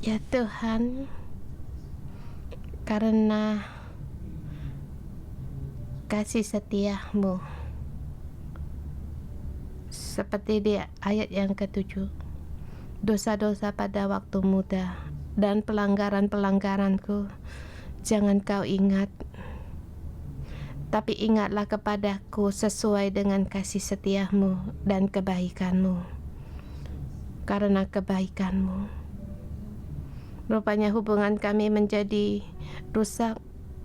Ya Tuhan, karena kasih setiamu, seperti di ayat yang ke-7, dosa-dosa pada waktu muda dan pelanggaran-pelanggaranku jangan kau ingat, tapi ingatlah kepadaku sesuai dengan kasih setiamu dan kebaikanmu. Karena kebaikanmu, rupanya hubungan kami menjadi rusak,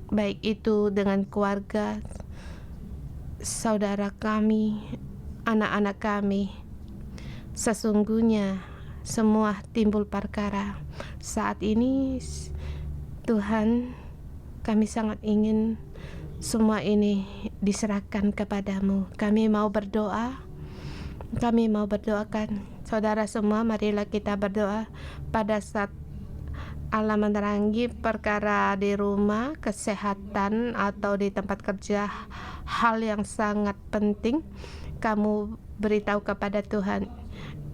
baik itu dengan keluarga, saudara kami, anak-anak kami. Sesungguhnya semua timbul perkara. Saat ini Tuhan, kami sangat ingin semua ini diserahkan kepadamu. Kami mau berdoa, kami mau berdoakan. Saudara semua, marilah kita berdoa pada saat Allah menerangi perkara di rumah, kesehatan, atau di tempat kerja, hal yang sangat penting. Kamu beritahu kepada Tuhan,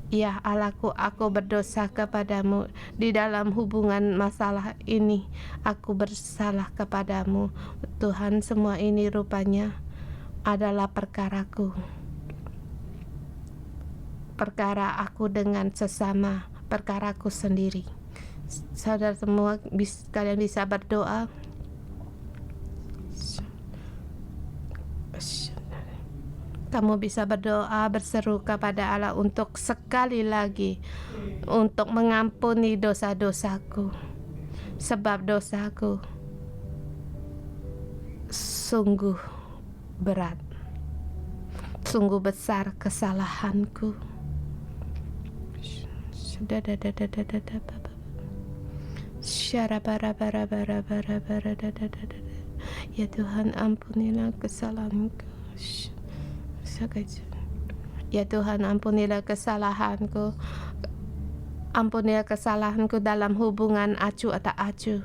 ya Allahku, aku berdosa kepadamu di dalam hubungan masalah ini. Aku bersalah kepadamu Tuhan, semua ini rupanya adalah perkaraku, perkara aku dengan sesama, perkaraku sendiri. Saudara semua, kalian bisa berdoa. Kamu bisa berdoa, berseru kepada Allah untuk sekali lagi untuk mengampuni dosa-dosaku, sebab dosaku sungguh berat, sungguh besar kesalahanku. Ya Tuhan, ampunilah kesalahanku. Ya Tuhan, ampunilah kesalahanku. Ampunilah kesalahanku dalam hubungan acuh atau acuh.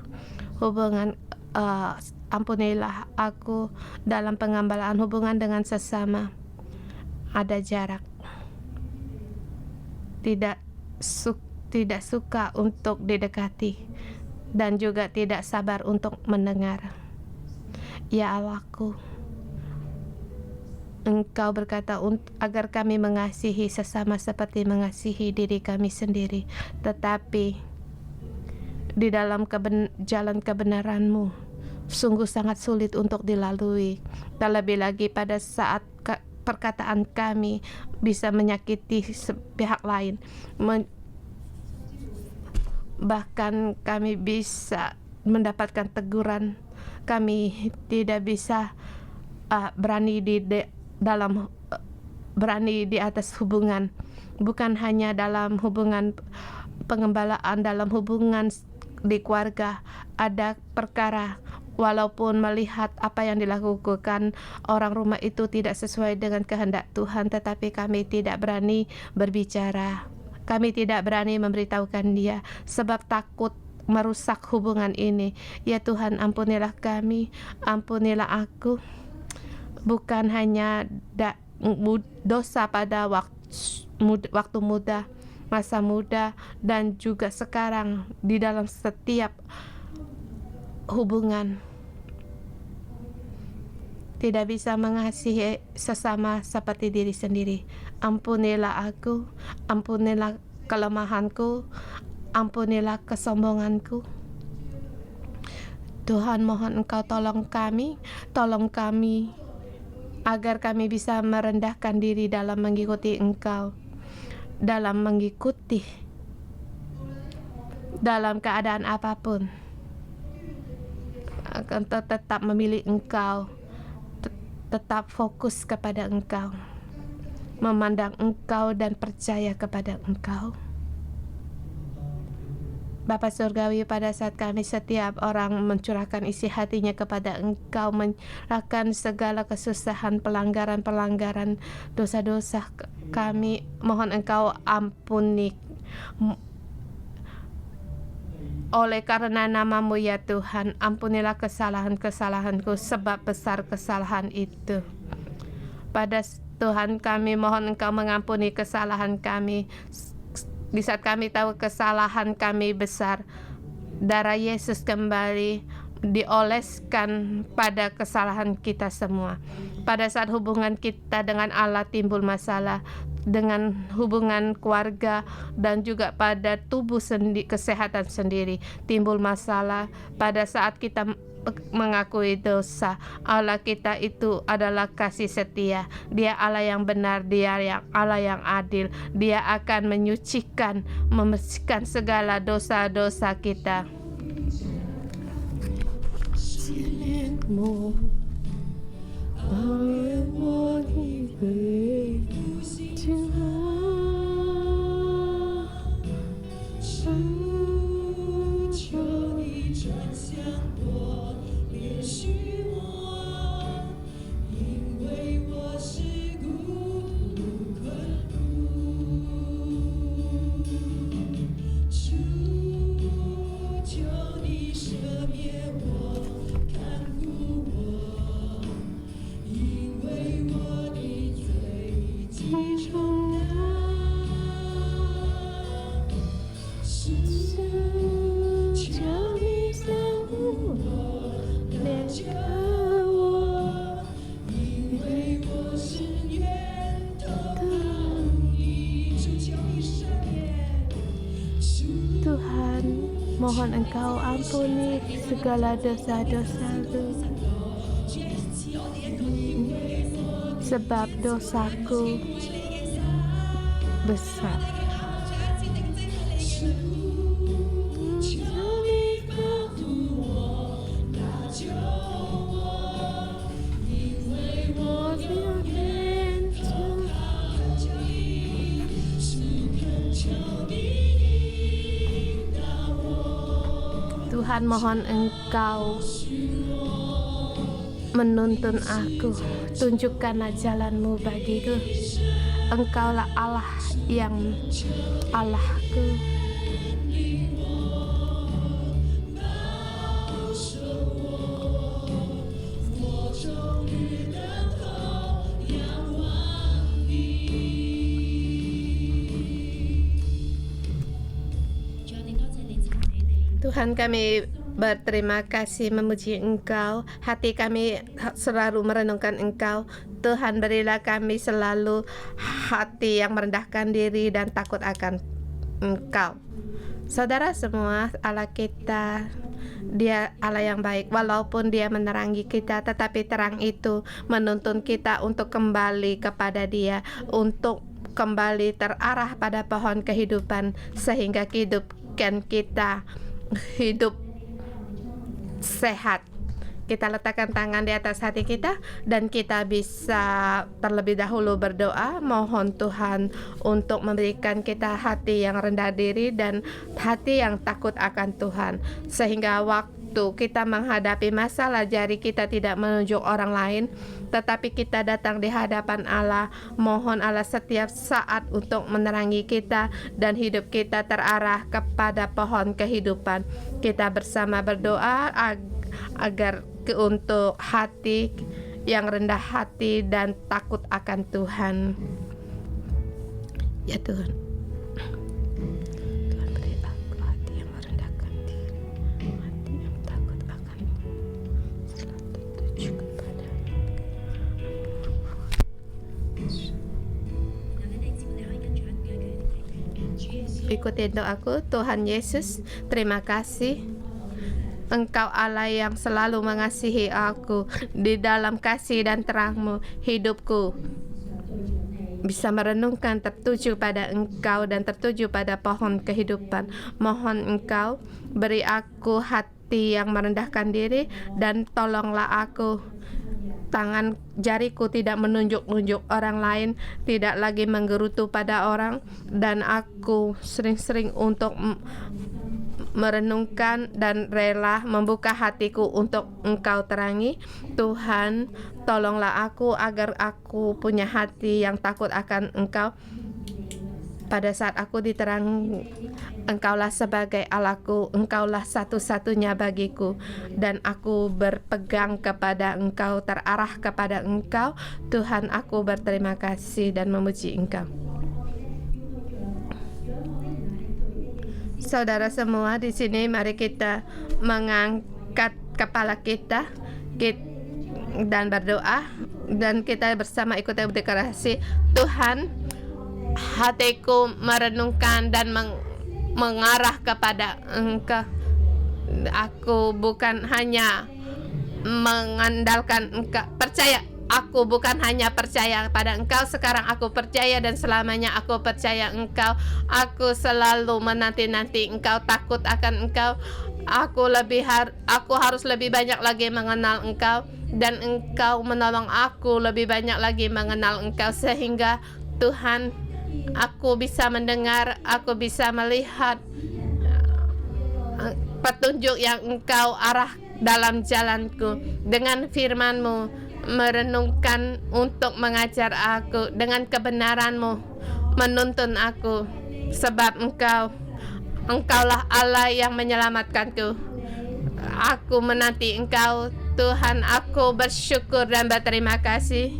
Ampunilah aku dalam pengambalan hubungan dengan sesama. Ada jarak. Tidak suka untuk didekati, dan juga tidak sabar untuk mendengar. Ya Allahku, Engkau berkata agar kami mengasihi sesama seperti mengasihi diri kami sendiri. Tetapi di dalam jalan kebenaran-Mu sungguh sangat sulit untuk dilalui. Terlebih lagi pada saat perkataan kami bisa menyakiti pihak lain. Bahkan kami bisa mendapatkan teguran. Kami tidak bisa berani di atas hubungan, bukan hanya dalam hubungan pengembalaan, dalam hubungan di keluarga. Ada perkara, walaupun melihat apa yang dilakukan orang rumah itu tidak sesuai dengan kehendak Tuhan, tetapi kami tidak berani berbicara. Kami tidak berani memberitahukan dia sebab takut merusak hubungan ini. Ya Tuhan, ampunilah kami, ampunilah aku. Bukan hanya dosa pada waktu muda, masa muda, dan juga sekarang di dalam setiap hubungan. Tidak bisa mengasihi sesama seperti diri sendiri. Ampunilah aku, ampunilah kelemahanku, ampunilah kesombonganku. Tuhan, mohon Engkau tolong kami agar kami bisa merendahkan diri dalam mengikuti Engkau, dalam keadaan apapun, akan tetap memilih Engkau, tetap fokus kepada Engkau, memandang Engkau dan percaya kepada Engkau. Bapa Surgawi, pada saat kami setiap orang mencurahkan isi hatinya kepada Engkau, menyerahkan segala kesusahan, pelanggaran-pelanggaran, dosa-dosa kami, mohon Engkau ampuni. Oleh karena nama-Mu ya Tuhan, ampunilah kesalahan-kesalahanku, sebab besar kesalahan itu. Pada Tuhan, kami mohon Engkau mengampuni kesalahan kami Di saat kami tahu kesalahan kami besar, darah Yesus kembali dioleskan pada kesalahan kita semua. Pada saat hubungan kita dengan Allah timbul masalah, dengan hubungan keluarga dan juga pada tubuh kesehatan sendiri timbul masalah. Pada saat kita mengakui dosa, Allah kita itu adalah kasih setia. Dia Allah yang benar, Dia yang Allah yang adil. Dia akan membersihkan segala dosa-dosa kita. Tuhan, mohon Engkau ampuni segala dosa-dosaku, sebab dosaku besar. Tuhan, mohon Engkau menuntun aku, tunjukkanlah jalan-Mu bagiku. Engkaulah Allah yang Allahku. Tuhan, kami berterima kasih memuji Engkau. Hati kami selalu merenungkan Engkau. Tuhan, berilah kami selalu hati yang merendahkan diri dan takut akan Engkau. Saudara semua, Allah kita, Dia Allah yang baik. Walaupun Dia menerangi kita, tetapi terang itu menuntun kita untuk kembali kepada Dia, untuk kembali terarah pada pohon kehidupan, sehingga kehidupan kita hidup sehat. Kita letakkan tangan di atas hati kita dan kita bisa terlebih dahulu berdoa, mohon Tuhan untuk memberikan kita hati yang rendah diri dan hati yang takut akan Tuhan, sehingga waktu kita menghadapi masalah, jari kita tidak menunjuk orang lain, tetapi kita datang di hadapan Allah. Mohon Allah setiap saat untuk menerangi kita dan hidup kita terarah kepada pohon kehidupan. Kita bersama berdoa agar untuk hati yang rendah hati dan takut akan Tuhan. Ya Tuhan, Tuhan beri aku hati yang merendahkan diri, hati yang takut akan selalu tertuju kepada. Ikuti doaku. Tuhan Yesus, terima kasih. Engkau Allah yang selalu mengasihi aku. Di dalam kasih dan terang-Mu, hidupku bisa merenungkan tertuju pada Engkau dan tertuju pada pohon kehidupan. Mohon Engkau beri aku hati yang merendahkan diri dan tolonglah aku. Tangan jariku tidak menunjuk-nunjuk orang lain, tidak lagi menggerutu pada orang, dan aku sering-sering untuk merenungkan dan rela membuka hatiku untuk Engkau terangi. Tuhan, tolonglah aku agar aku punya hati yang takut akan Engkau. Pada saat aku diterangi, Engkaulah sebagai Allahku, Engkaulah satu-satunya bagiku, dan aku berpegang kepada Engkau, terarah kepada Engkau. Tuhan, aku berterima kasih dan memuji Engkau. Saudara semua di sini, mari kita mengangkat kepala kita dan berdoa, dan kita bersama ikut deklarasi. Tuhan, hatiku merenungkan dan mengarah kepada Engkau. Aku bukan hanya mengandalkan Engkau, percaya. Aku bukan hanya percaya pada Engkau, sekarang aku percaya dan selamanya aku percaya Engkau. Aku selalu menanti-nanti Engkau, takut akan Engkau. Aku harus lebih banyak lagi mengenal Engkau, dan Engkau menolong aku lebih banyak lagi mengenal Engkau, sehingga Tuhan, aku bisa mendengar, aku bisa melihat petunjuk yang Engkau arah dalam jalanku. Dengan firman-Mu merenungkan untuk mengajar aku, dengan kebenaran-Mu menuntun aku, sebab Engkaulah Allah yang menyelamatkanku. Aku menanti Engkau, Tuhan. Aku bersyukur dan berterima kasih.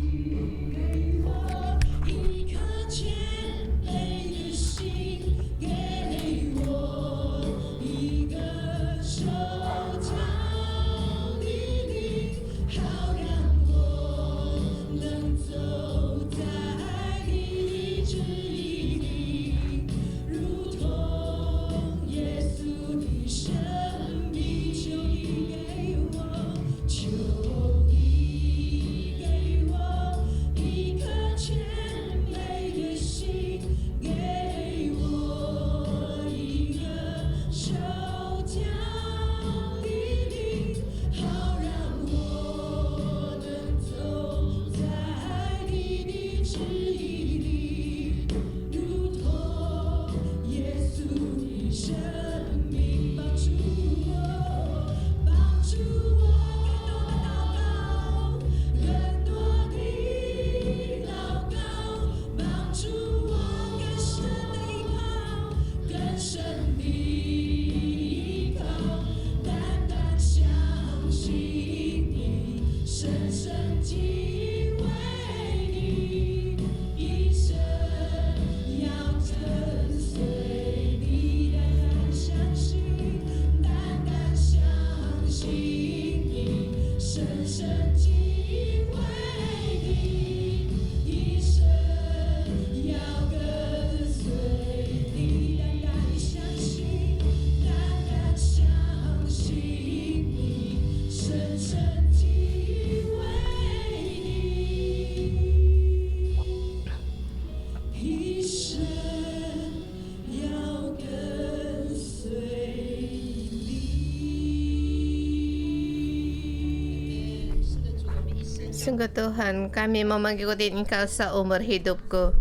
Sungguh Tuhan, kami mau mengikuti Engkau seumur hidupku.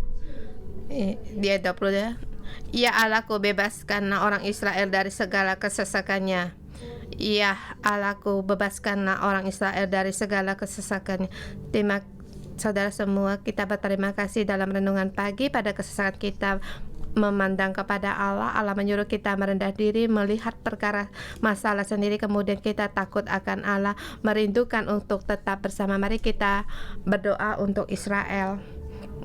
Dia 20 ya. Ya Allahku, bebaskanlah orang Israel dari segala kesesakannya. Ya Allahku, bebaskanlah orang Israel dari segala kesesakannya. Saudara semua, kita berterima kasih dalam renungan pagi. Pada kesesakan kita memandang kepada Allah. Allah menyuruh kita merendah diri, melihat perkara masalah sendiri, kemudian kita takut akan Allah, merindukan untuk tetap bersama. Mari kita berdoa untuk Israel,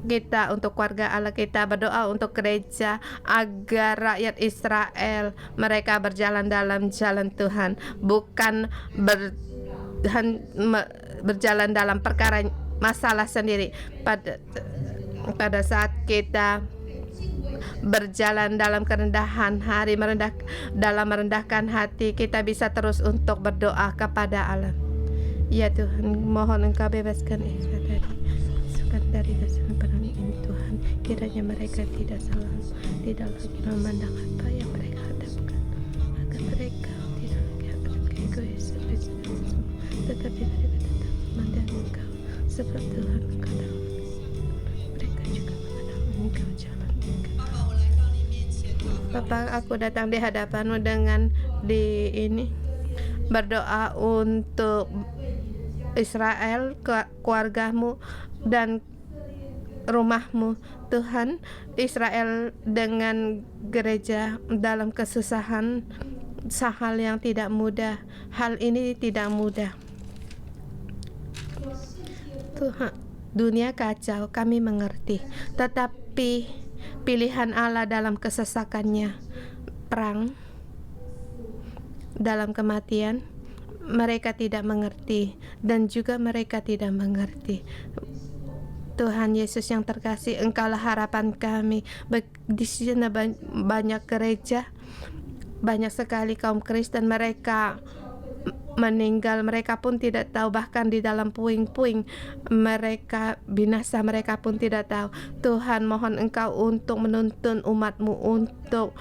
kita untuk keluarga Allah, kita berdoa untuk gereja, agar rakyat Israel mereka berjalan dalam jalan Tuhan, bukan berjalan dalam perkara masalah sendiri. Pada saat kita berjalan dalam kerendahan hari, merendahkan hati, kita bisa terus untuk berdoa kepada Allah. Ya Tuhan, mohon Engkau bebaskan Israel dari dasar perang ini Tuhan. Kiranya mereka tidak lagi memandang apa yang mereka hadapkan, agar mereka tidak lagi akan egois, tetapi mereka tetap memandang Engkau, sebab Tuhan Engkau dalam mereka juga mengenal Engkau, jalan Engkau. Bapa, aku datang di hadapan-Mu dengan berdoa untuk Israel, keluarga-Mu dan rumah-Mu. Tuhan, Israel dengan gereja dalam kesusahan, hal yang tidak mudah. Hal ini tidak mudah. Tuhan, dunia kacau, kami mengerti. Tetapi pilihan Allah dalam kesesakannya perang, dalam kematian, mereka tidak mengerti, dan juga mereka tidak mengerti. Tuhan Yesus yang terkasih, Engkaulah harapan kami. Di sini banyak gereja, banyak sekali kaum Kristen, mereka meninggal, mereka pun tidak tahu, bahkan di dalam puing-puing mereka binasa, mereka pun tidak tahu. Tuhan, mohon Engkau untuk menuntun umat-Mu untuk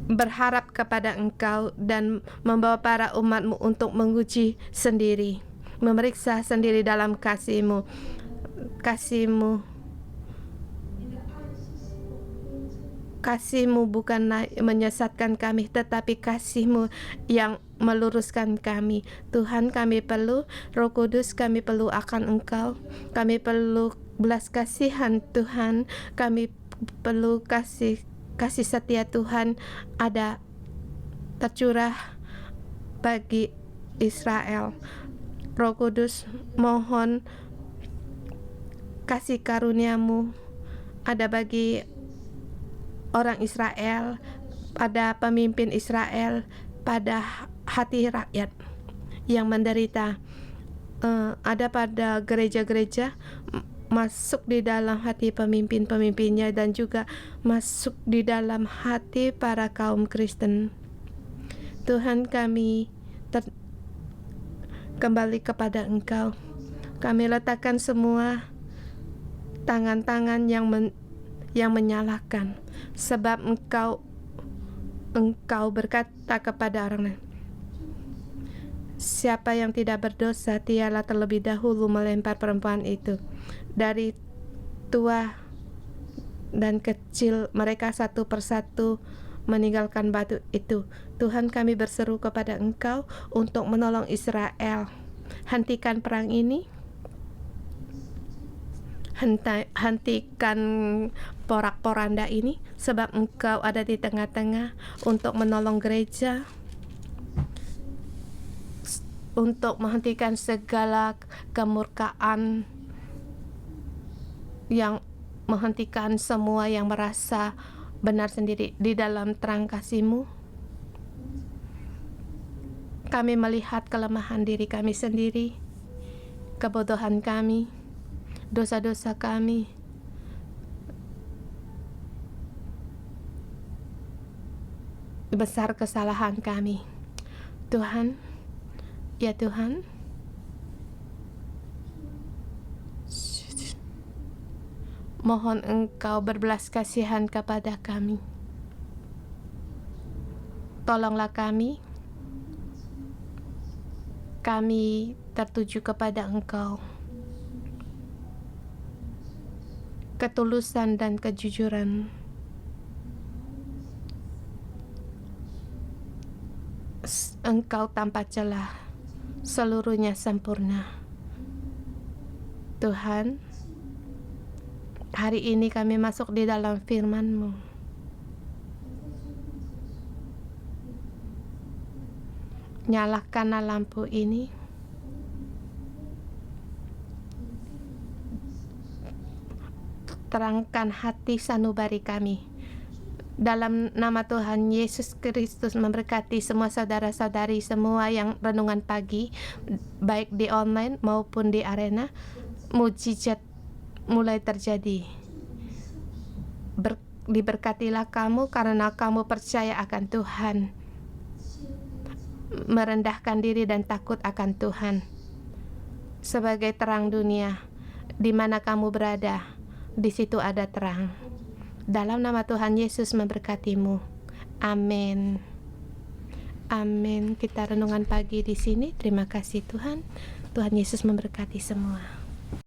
berharap kepada Engkau dan membawa para umat-Mu untuk menguji sendiri, memeriksa sendiri dalam kasih-Mu. Kasih-Mu bukan menyesatkan kami, tetapi kasih-Mu yang meluruskan kami. Tuhan, kami perlu Roh Kudus, kami perlu akan Engkau, kami perlu belas kasihan Tuhan, kami perlu kasih setia Tuhan ada tercurah bagi Israel. Roh Kudus, mohon kasih karunia-Mu ada bagi orang Israel, pada pemimpin Israel, pada hati rakyat yang menderita, ada pada gereja-gereja, masuk di dalam hati pemimpin-pemimpinnya, dan juga masuk di dalam hati para kaum Kristen. Tuhan, kami kembali kepada Engkau. Kami letakkan semua tangan-tangan yang menyalahkan, sebab Engkau berkata kepada orang lain, siapa yang tidak berdosa, dialah terlebih dahulu melempar perempuan itu. Dari tua dan kecil, mereka satu persatu meninggalkan batu itu. Tuhan, kami berseru kepada Engkau untuk menolong Israel. Hentikan perang ini, hentikan porak-poranda ini, sebab Engkau ada di tengah-tengah untuk menolong gereja, untuk menghentikan segala kemurkaan, yang menghentikan semua yang merasa benar sendiri. Di dalam terang kasih-Mu, kami melihat kelemahan diri kami sendiri, kebodohan kami, dosa-dosa kami. Besar kesalahan kami. Tuhan, ya Tuhan, mohon Engkau berbelas kasihan kepada kami. Tolonglah kami. Kami tertuju kepada Engkau. Ketulusan dan kejujuran, Engkau tanpa celah, seluruhnya sempurna. Tuhan, hari ini kami masuk di dalam firman-Mu. Nyalakanlah lampu ini, terangkan hati sanubari kami. Dalam nama Tuhan Yesus Kristus, memberkati semua saudara-saudari semua yang renungan pagi, baik di online maupun di arena. Mujizat mulai terjadi. Diberkatilah kamu karena kamu percaya akan Tuhan, merendahkan diri dan takut akan Tuhan. Sebagai terang dunia, di mana kamu berada, di situ ada terang. Dalam nama Tuhan Yesus memberkatimu. Amin. Amin. Kita renungan pagi di sini. Terima kasih Tuhan. Tuhan Yesus memberkati semua.